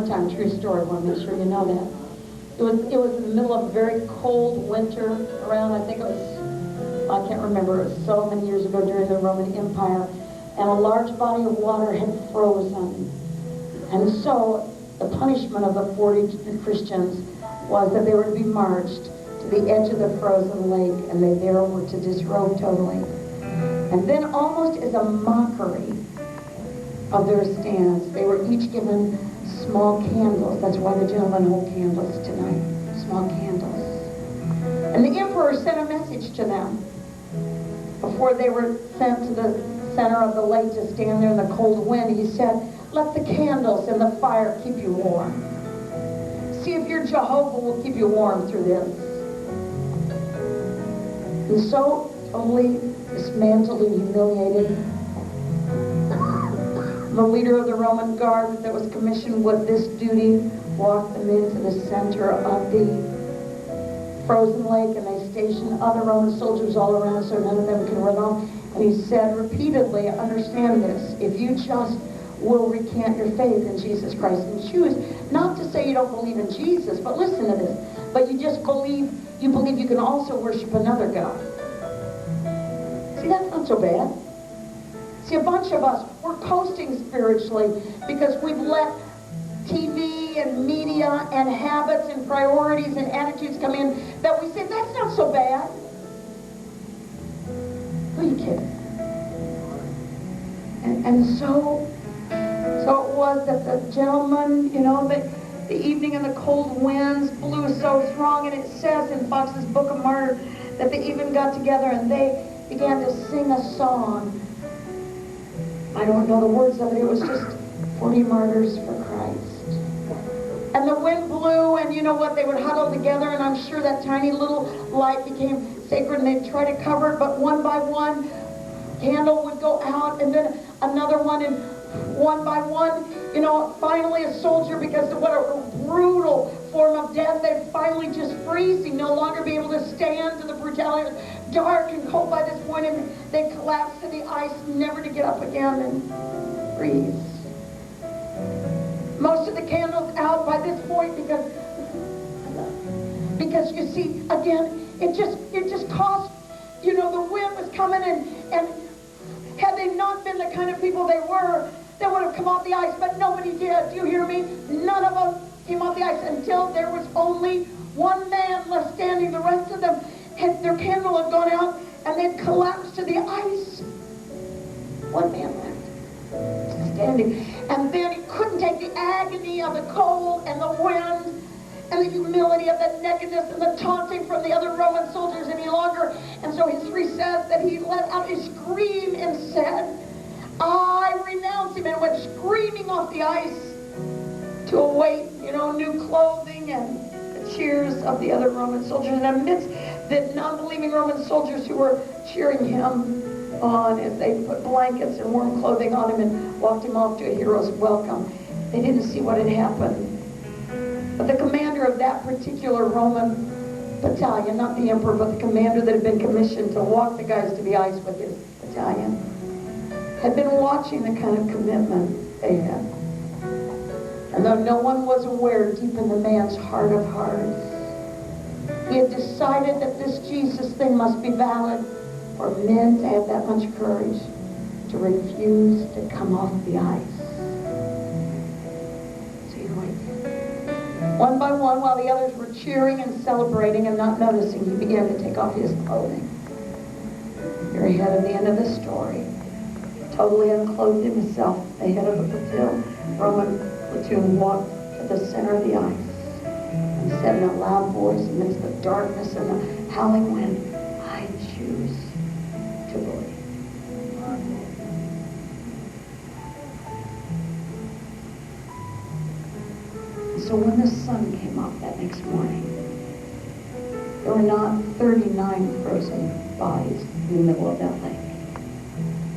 time, true story, I want to make sure you know that. It was in the middle of a very cold winter, around, I think it was, I can't remember, it was so many years ago during the Roman Empire, and a large body of water had frozen. And so the punishment of the 40 Christians was that they were to be marched to the edge of the frozen lake, and they there were to disrobe totally. And then, almost as a mockery of their stance, they were each given small candles. That's why the gentlemen hold candles tonight. Small candles. And the emperor sent a message to them before they were sent to the center of the lake to stand there in the cold wind. He said, let the candles and the fire keep you warm. See if your Jehovah will keep you warm through this. And so, totally dismantled and humiliated, the leader of the Roman guard that was commissioned with this duty walked them into the center of the frozen lake, and they stationed other Roman soldiers all around so none of them could run off. And he said repeatedly, understand this, if you just will recant your faith in Jesus Christ and choose not to say you don't believe in Jesus, but listen to this, but you just believe you can also worship another God. See, that's not so bad. See, a bunch of us, we're coasting spiritually because we've let TV and media and habits and priorities and attitudes come in that we say, that's not so bad. Who are you kidding? And so it was that the gentleman, you know, the evening and the cold winds blew so strong, and it says in Fox's Book of Martyrs that they even got together and they began to sing a song. I don't know the words of it. It was just 40 martyrs for Christ. And the wind blew, and you know what? They would huddle together, and I'm sure that tiny little light became sacred, and they'd try to cover it, but one by one, candle would go out, and then another one, and one by one, you know, finally a soldier, because of what a brutal form of death, they'd finally just freezing, no longer be able to stand to the brutality. It was dark and cold by this point, and they collapsed to the ice, never to get up again and breathe. Most of the candles out by this point because you see, again, it just caused, you know, the wind was coming, and had they not been the kind of people they were, they would have come off the ice, but nobody did. Do you hear me? None of them came off the ice until there was only one man left standing. The rest of them, their candle had gone out, and they'd collapsed to the ice. One man left standing. And then he couldn't take the agony of the cold and the wind and the humility of the nakedness and the taunting from the other Roman soldiers any longer. And so history says that he let out a scream and said, I renounce him, and went screaming off the ice to await, you know, new clothing and the cheers of the other Roman soldiers. And amidst the non-believing Roman soldiers who were cheering him on as they put blankets and warm clothing on him and walked him off to a hero's welcome, they didn't see what had happened. But the commander of that particular Roman battalion, not the emperor, but the commander that had been commissioned to walk the guys to the ice with his battalion, had been watching the kind of commitment they had. And though no one was aware, deep in the man's heart of hearts, he had decided that this Jesus thing must be valid for men to have that much courage to refuse to come off the ice. So he waited. One by one, while the others were cheering and celebrating and not noticing, he began to take off his clothing. Here he had at the end of the story, totally unclothed himself, the head of the Roman platoon walked to the center of the ice and said in a loud voice amidst the darkness and the howling wind, I choose to believe. So when the sun came up that next morning, there were not 39 frozen bodies in the middle of that lake.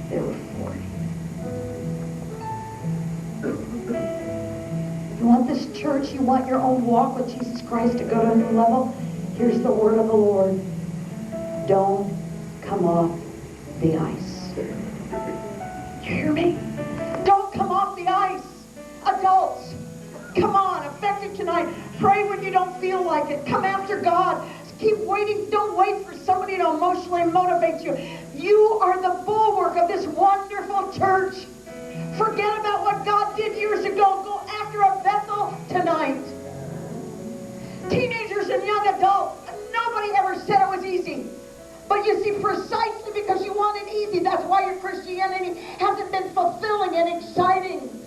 There were 40. You want this church, you want your own walk with Jesus Christ to go to a new level? Here's the word of the Lord. Don't come off the ice. You hear me? Don't come off the ice. Adults, come on. tonight. Pray when you don't feel like it. Come after God. Keep waiting. Don't wait for somebody to emotionally motivate you. You are the bulwark of this wonderful church. Forget about what God did years ago. Go after a Bethel tonight. Teenagers and young adults, nobody ever said it was easy. But you see, precisely because you want it easy, that's why your Christianity hasn't been fulfilling and exciting.